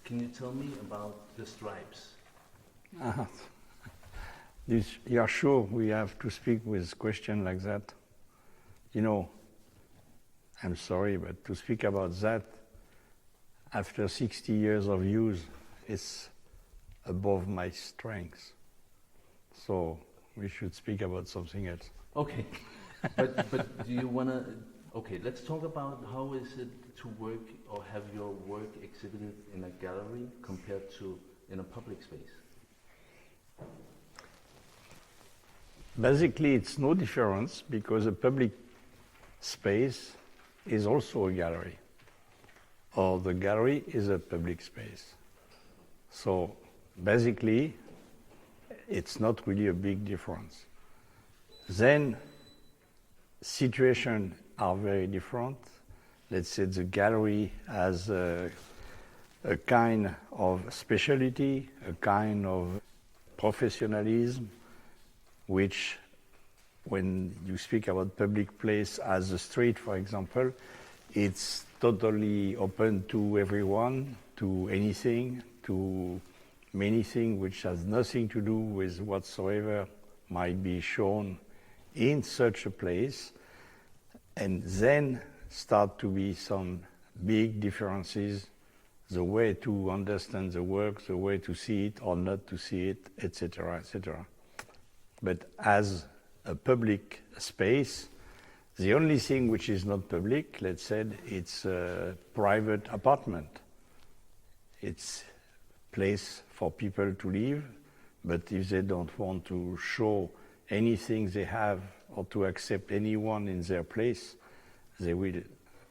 Can you tell me about the stripes? You are sure we have to speak with question like that? You know, I'm sorry, but to speak about that after 60 years of use is above my strength. So we should speak about something else. Okay, but do you want to? Okay, let's talk about how is it to work or have your work exhibited in a gallery compared to in a public space? Basically, it's no difference because a public space is also a gallery, or the gallery is a public space. So basically, it's not really a big difference. Then situations are very different. Let's say the gallery has a kind of specialty, a kind of professionalism, which when you speak about public place as a street, for example, it's totally open to everyone, to anything, to many things which has nothing to do with whatsoever might be shown in such a place, and then start to be some big differences, the way to understand the work, the way to see it or not to see it, etc., etc. But as a public space, the only thing which is not public, let's say, it's a private apartment. It's a place for people to live, but if they don't want to show anything they have or to accept anyone in their place, they will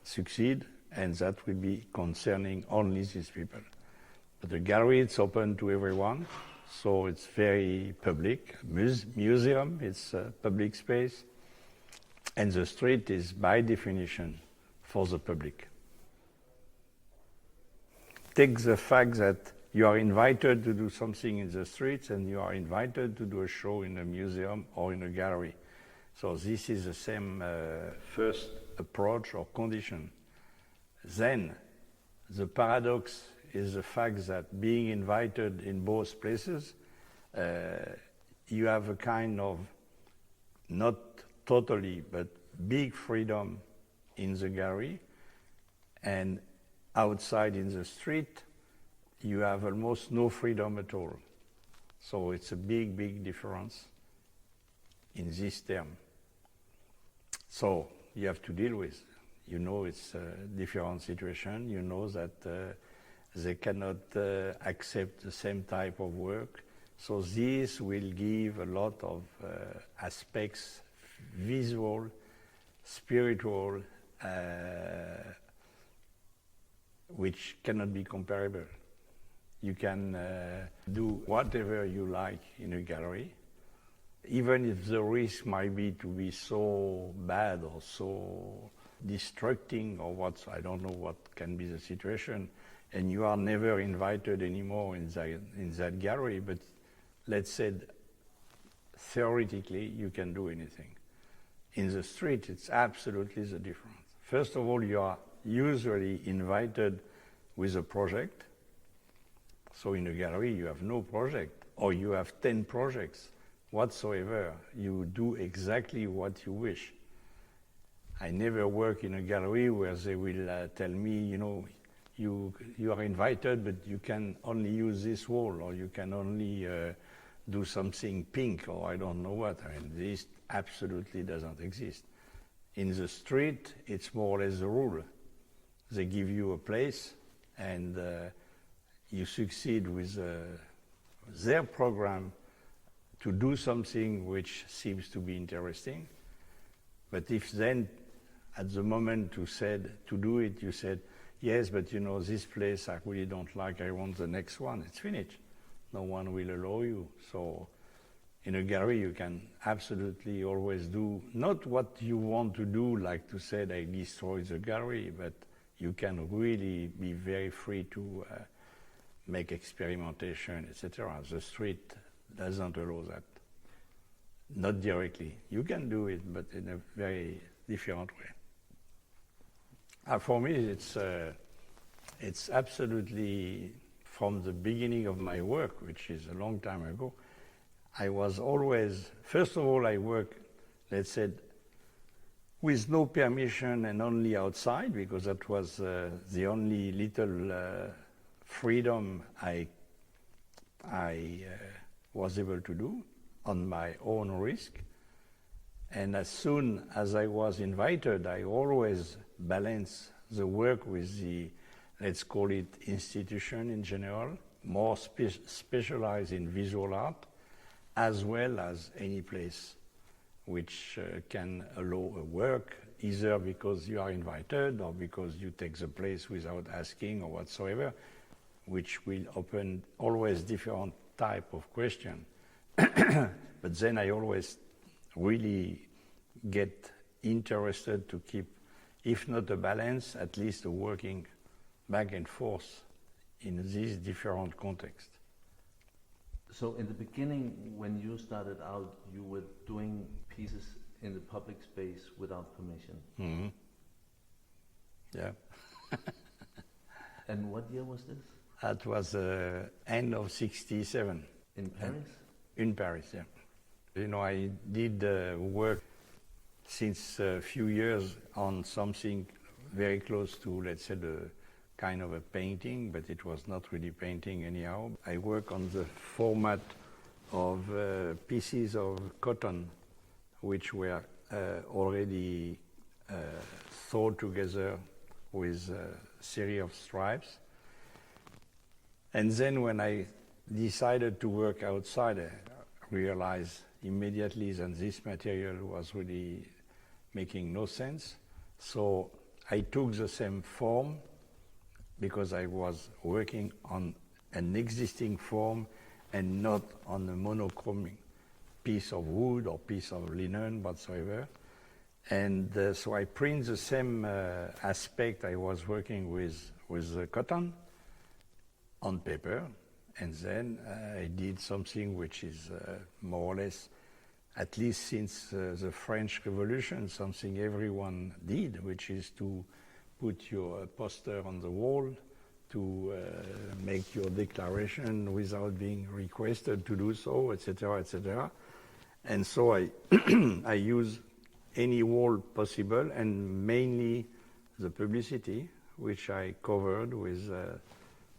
succeed, and that will be concerning only these people. But the gallery, it's open to everyone, so it's very public. Museum, it's a public space, and the street is by definition for the public. Take the fact that you are invited to do something in the streets and you are invited to do a show in a museum or in a gallery. So this is the same first approach or condition. Then the paradox is the fact that being invited in both places, you have a kind of, not totally, but big freedom in the gallery, and outside in the street, you have almost no freedom at all. So it's a big, big difference in this term. So you have to deal with. You know it's a different situation. You know that they cannot accept the same type of work. So this will give a lot of aspects, visual, spiritual, which cannot be comparable. You can do whatever you like in a gallery, even if the risk might be to be so bad or so destructing or what, I don't know what can be the situation, and you are never invited anymore in that gallery, but let's say theoretically you can do anything. In the street, it's absolutely the difference. First of all, you are usually invited with a project. So in a gallery, you have no project, or you have 10 projects whatsoever. You do exactly what you wish. I never work in a gallery where they will tell me, you know, you are invited, but you can only use this wall, or you can only do something pink, or I don't know what. I mean, this absolutely doesn't exist. In the street, it's more or less the rule. They give you a place, and you succeed with their program to do something which seems to be interesting. But if then, at the moment to do it, you said, yes, but you know, this place I really don't like, I want the next one, it's finished. No one will allow you. So in a gallery, you can absolutely always do, not what you want to do, like to say, I destroy the gallery, but you can really be very free to make experimentation, etc. The street doesn't allow that. Not directly. You can do it, but in a very different way. For me, it's absolutely from the beginning of my work, which is a long time ago, I was always, first of all, I work, let's say, with no permission and only outside, because that was the only little freedom I was able to do on my own risk. And as soon as I was invited, I always balance the work with the, let's call it, institution in general, more specialized in visual art, as well as any place which can allow a work, either because you are invited or because you take the place without asking or whatsoever, which will open always different type of question. But then I always really get interested to keep, if not a balance, at least a working back and forth in these different contexts. So in the beginning, when you started out, you were doing pieces in the public space without permission. Mm-hmm. Yeah. And what year was this? That was end of '67. In Paris? In Paris, yeah. You know, I did work since a few years on something very close to, let's say, the kind of a painting, but it was not really painting anyhow. I work on the format of pieces of cotton which were already sewed together with a series of stripes. And then when I decided to work outside, I realized immediately that this material was really making no sense. So I took the same form, because I was working on an existing form and not on a monochrome piece of wood or piece of linen whatsoever. And so I print the same aspect I was working with the cotton on paper, and then I did something which is more or less, at least since the French Revolution, something everyone did, which is to put your poster on the wall, to make your declaration without being requested to do so, etc., etc. And so I, I use any wall possible, and mainly the publicity, which I covered with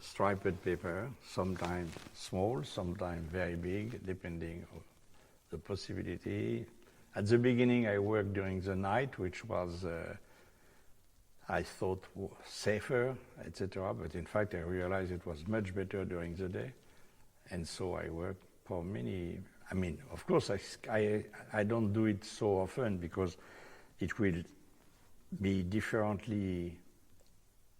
striped paper, sometimes small, sometimes very big, depending on the possibility. At the beginning, I worked during the night, which was I thought safer, etc. But in fact, I realized it was much better during the day. And so I worked for many, I mean, of course, I don't do it so often because it will be differently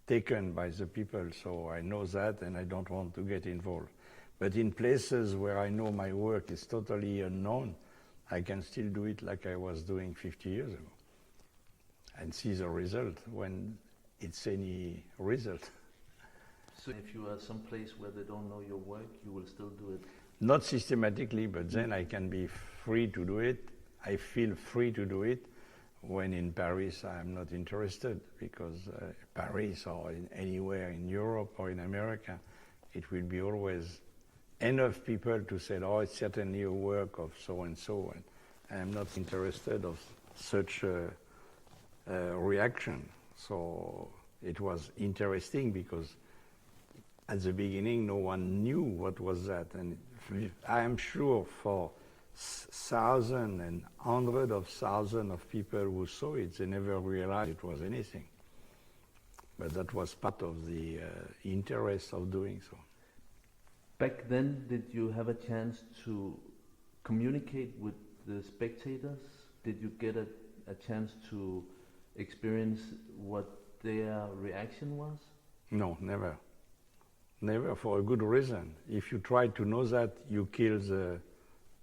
taken by the people. So I know that, and I don't want to get involved. But in places where I know my work is totally unknown, I can still do it like I was doing 50 years ago, and see the result when it's any result. So if you are someplace where they don't know your work, you will still do it? Not systematically, but then I can be free to do it. I feel free to do it. When in Paris, I'm not interested, because Paris or anywhere in Europe or in America, it will be always enough people to say, oh, it's certainly a work of so-and-so, and I'm not interested of such a reaction. So it was interesting because at the beginning no one knew what was that, and I am sure for thousands and hundreds of thousands of people who saw it, they never realized it was anything. But that was part of the interest of doing so. Back then, did you have a chance to communicate with the spectators? Did you get a chance to experience what their reaction was? No, never. Never, for a good reason. If you try to know that, you kill the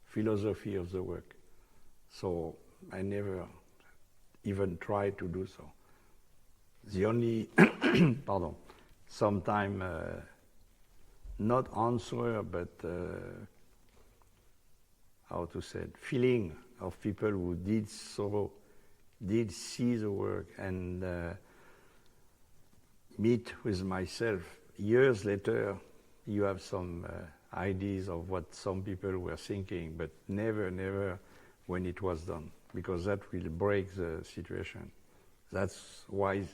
philosophy of the work. So I never even tried to do so. The only, pardon, sometime not answer, but how to say it, feeling of people who did see the work and meet with myself years later, you have some ideas of what some people were thinking, but never when it was done, because that will break the situation. That's why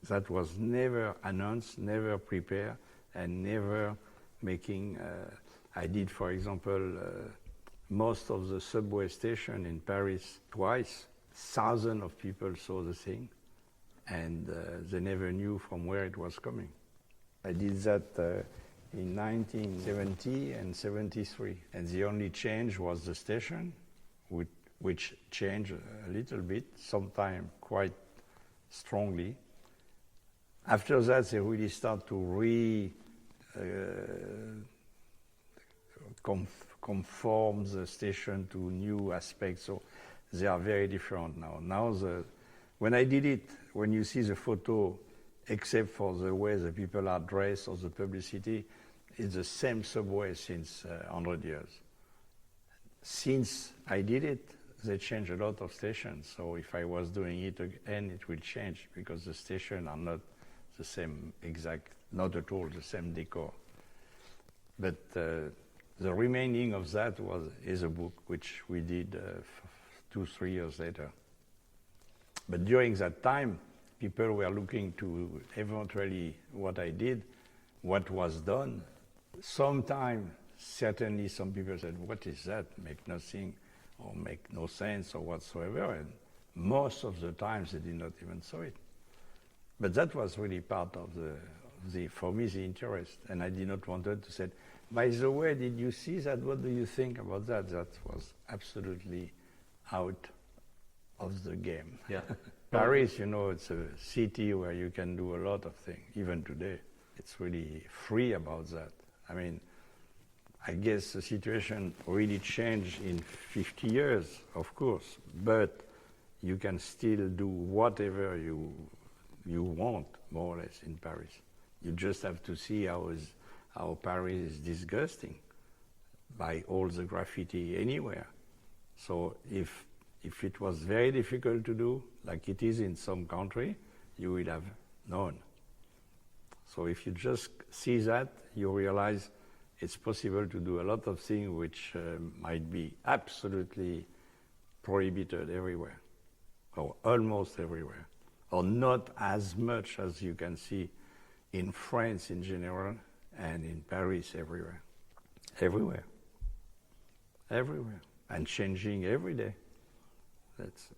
that was never announced, never prepared, and never making. I did, for example, most of the subway station in Paris twice. Thousands of people saw the thing, and they never knew from where it was coming. I did that in 1970 and 73, and the only change was the station, which changed a little bit, sometimes quite strongly. After that, they really start to conform the station to new aspects, so they are very different now. When I did it, when you see the photo, except for the way the people are dressed or the publicity, it's the same subway since 100 years. Since I did it, they changed a lot of stations, so if I was doing it again, it will change, because the stations are not the same exact, not at all the same decor. But the remaining of that is a book which we did 2-3 years later. But during that time, people were looking to eventually what I did, what was done. Sometimes, certainly some people said, what is that? Make nothing or make no sense or whatsoever. And most of the times they did not even saw it. But that was really part of for me, the interest. And I did not want to say, by the way, did you see that? What do you think about that? That was absolutely out of the game. Yeah. Paris, it's a city where you can do a lot of things, even today. It's really free about that. I mean, I guess the situation really changed in 50 years, of course, but you can still do whatever you want, more or less, in Paris. You just have to see how Paris is disgusting by all the graffiti anywhere. So if it was very difficult to do, like it is in some country, you would have known. So if you just see that, you realize it's possible to do a lot of things which might be absolutely prohibited everywhere, or almost everywhere, or not as much as you can see in France in general, and in Paris everywhere. Everywhere. Everywhere. And changing every day.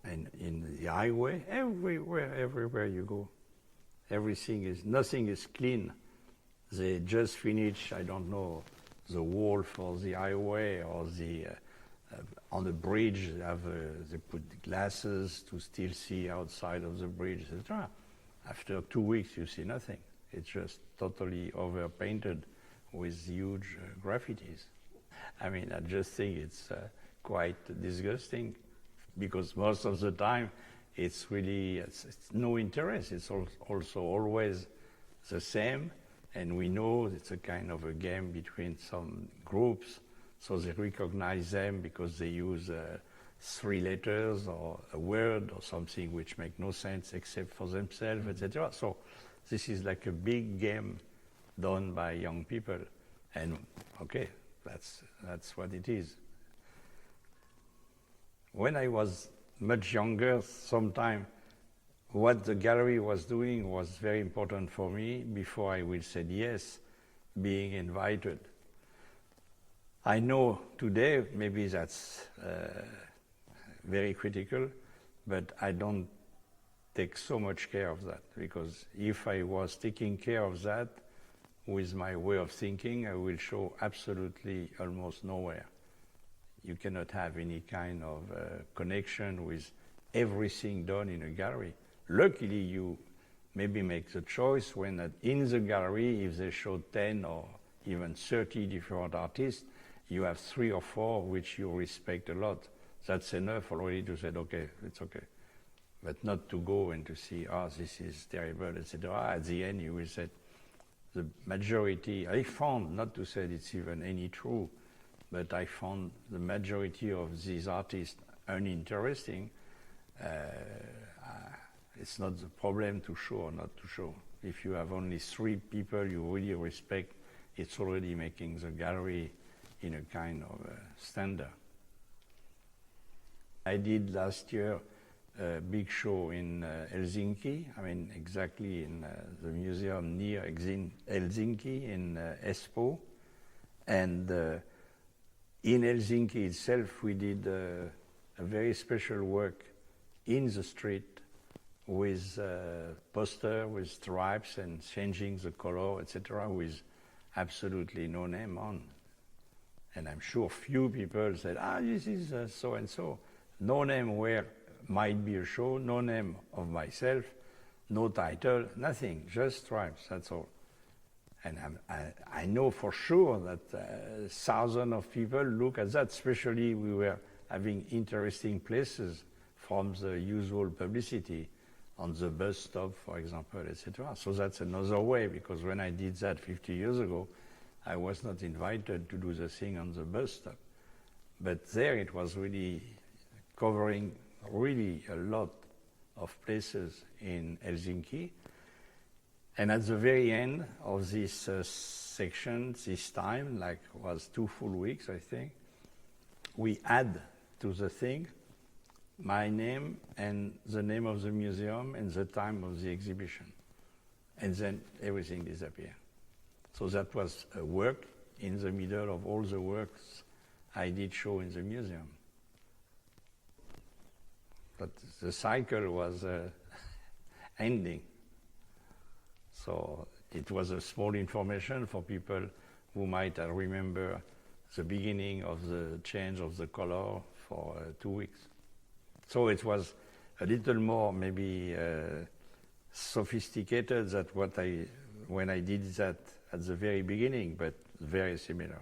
And in the highway, everywhere you go. Nothing is clean. They just finished, I don't know, the wall for the highway, or on the bridge they put glasses to still see outside of the bridge, etc. After 2 weeks you see nothing. It's just totally overpainted with huge graffitis. I mean, I just think it's quite disgusting, because most of the time it's no interest. It's also always the same, and we know it's a kind of a game between some groups, so they recognize them because they use 3 letters or a word or something which make no sense except for themselves, etc. So this is like a big game done by young people, and okay, that's what it is. When I was much younger, sometime what the gallery was doing was very important for me before I will say yes, being invited. I know today maybe that's very critical, but I don't take so much care of that, because if I was taking care of that with my way of thinking, I will show absolutely almost nowhere. You cannot have any kind of connection with everything done in a gallery. Luckily, you maybe make the choice when in the gallery, if they show 10 or even 30 different artists, you have 3 or 4 which you respect a lot. That's enough already to say, okay, it's okay. But not to go and to see, this is terrible, etc. At the end, you will say, the majority, I found, not to say it's even any true, but I found the majority of these artists uninteresting. It's not the problem to show or not to show. If you have only 3 people you really respect it's already making the gallery in a kind of standard. I did last year a big show in Helsinki, I mean exactly in the museum near Helsinki in Espoo. And in Helsinki itself we did a very special work in the street with poster, with stripes and changing the color, etc., with absolutely no name on. And I'm sure few people said, this is so-and-so. No name where might be a show, no name of myself, no title, nothing, just stripes, that's all. And I know for sure that thousands of people look at that, especially we were having interesting places from the usual publicity on the bus stop, for example, etc. So that's another way, because when I did that 50 years ago, I was not invited to do the thing on the bus stop. But there it was really covering really a lot of places in Helsinki. And at the very end of this section, this time, like was 2 full weeks, I think, we add to the thing my name and the name of the museum and the time of the exhibition. And then everything disappeared. So that was a work in the middle of all the works I did show in the museum. But the cycle was ending. So it was a small information for people who might remember the beginning of the change of the color for 2 weeks. So it was a little more maybe sophisticated than when I did that at the very beginning, but very similar.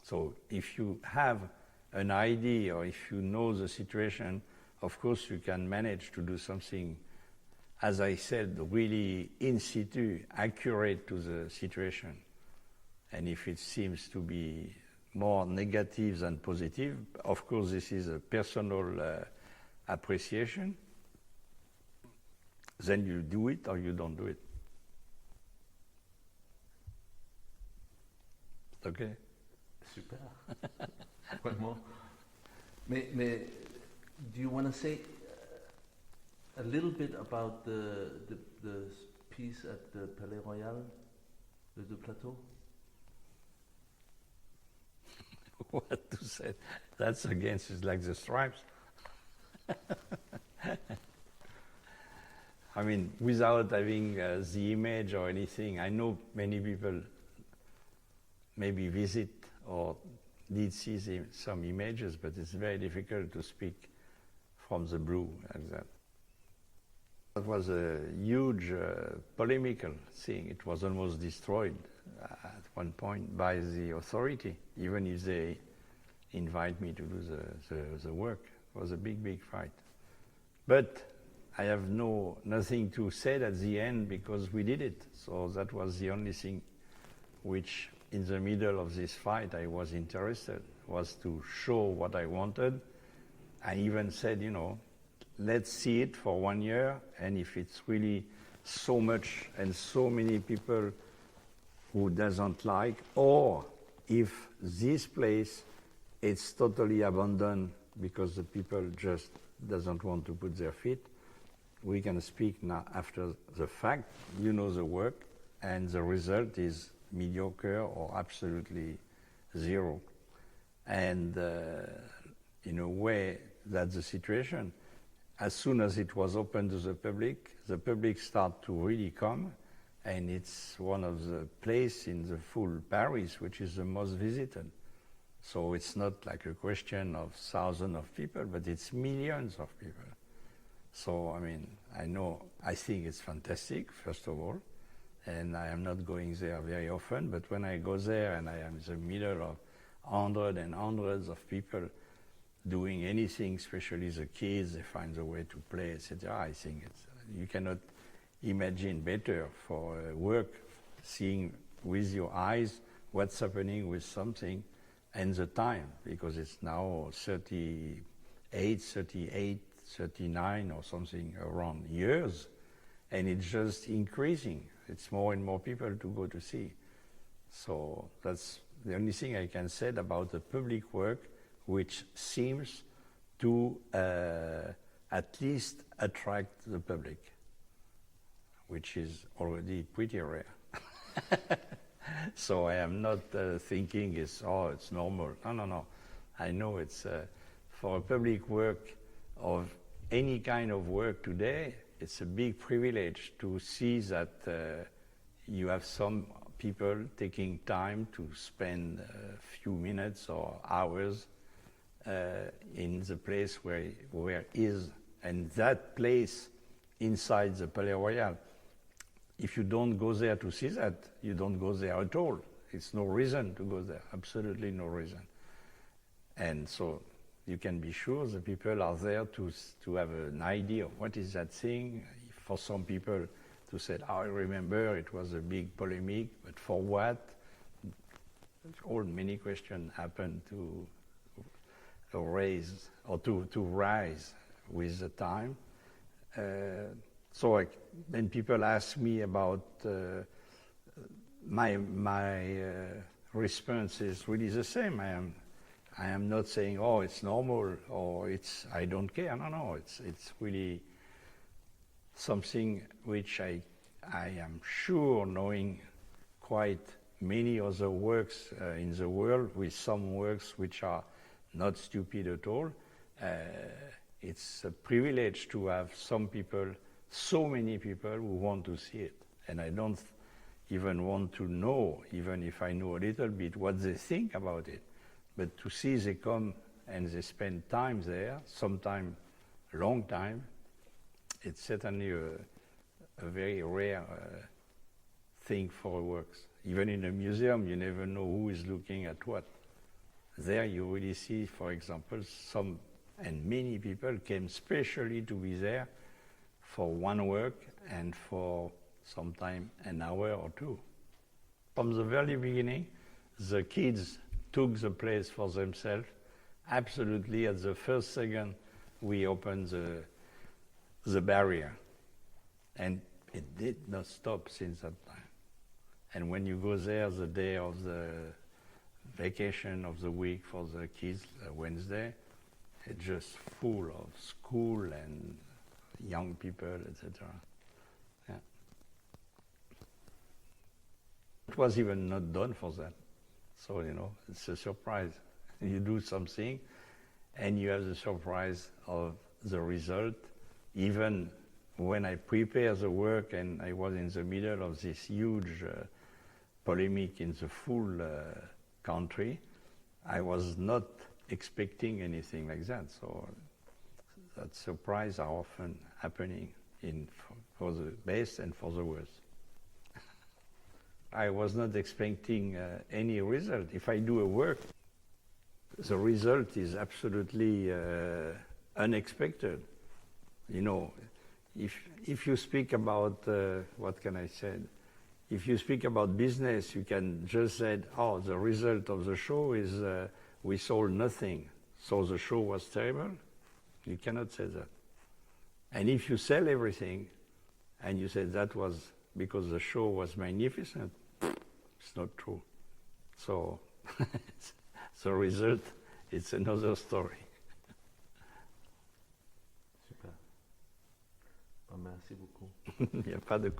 So if you have an idea or if you know the situation, of course you can manage to do something, as I said, really in situ, accurate to the situation. And if it seems to be more negative than positive, of course this is a personal appreciation, then you do it or you don't do it. Okay? Super. One more. Do you want to say a little bit about the piece at the Palais Royal, the Plateau? What to say? That's against, it's like the stripes. I mean, without having the image or anything, I know many people maybe visit or did see some images, but it's very difficult to speak from the blue like that. It was a huge polemical thing. It was almost destroyed at one point by the authority, even if they invite me to do the work. It was a big, big fight. But I have nothing to say at the end because we did it. So that was the only thing which, in the middle of this fight, I was interested, was to show what I wanted. I even said, let's see it for 1 year, and if it's really so much and so many people who doesn't like, or if this place is totally abandoned because the people just doesn't want to put their feet, we can speak now after the fact, the work, and the result is mediocre or absolutely zero. And in a way, that's the situation. As soon as it was open to the public start to really come, and it's one of the places in the full Paris which is the most visited. So it's not like a question of thousands of people, but it's millions of people. So, I think it's fantastic, first of all, and I am not going there very often, but when I go there and I am in the middle of hundreds and hundreds of people doing anything, especially the kids, they find a way to play, etc. I think you cannot imagine better for work, seeing with your eyes what's happening with something and the time, because it's now 38, 39 or something around years, and it's just increasing. It's more and more people to go to see. So that's the only thing I can say about the public work, which seems to at least attract the public, which is already pretty rare. So I am not thinking it's normal. No. I know it's for a public work of any kind of work today, it's a big privilege to see that you have some people taking time to spend a few minutes or hours in the place where is, and that place inside the Palais Royal. If you don't go there to see that, you don't go there at all. It's no reason to go there, absolutely no reason. And so you can be sure the people are there to have an idea of what is that thing. For some people to say, I remember it was a big polemic, but for what? Many questions happen to raise or to rise with the time. Then people ask me about my response is really the same. I am not saying, it's normal or I don't care. No, it's really something which I am sure, knowing quite many other works in the world, with some works which are not stupid at all. It's a privilege to have some people, so many people who want to see it. And I don't even want to know, even if I know a little bit, what they think about it. But to see they come and they spend time there, sometime long time, it's certainly a very rare thing for works. Even in a museum, you never know who is looking at what. There you really see, for example, some and many people came specially to be there for one work and for sometime an hour or two. From the very beginning, the kids took the place for themselves. Absolutely, at the first second, we opened the barrier. And it did not stop since that time. And when you go there the day of the vacation of the week for the kids, Wednesday, it's just full of school and young people, etc. Yeah. It was even not done for that. So, it's a surprise. You do something and you have the surprise of the result. Even when I prepared the work and I was in the middle of this huge polemic in the full country, I was not expecting anything like that. So that surprise are often happening for the best and for the worst. I was not expecting any result. If I do a work, the result is absolutely unexpected. If you speak about, what can I say? If you speak about business, you can just say, the result of the show is we sold nothing, so the show was terrible. You cannot say that. And if you sell everything, and you say that was because the show was magnificent, it's not true. So the result, it's another story. Super. Merci beaucoup. Il n'y a pas de quoi.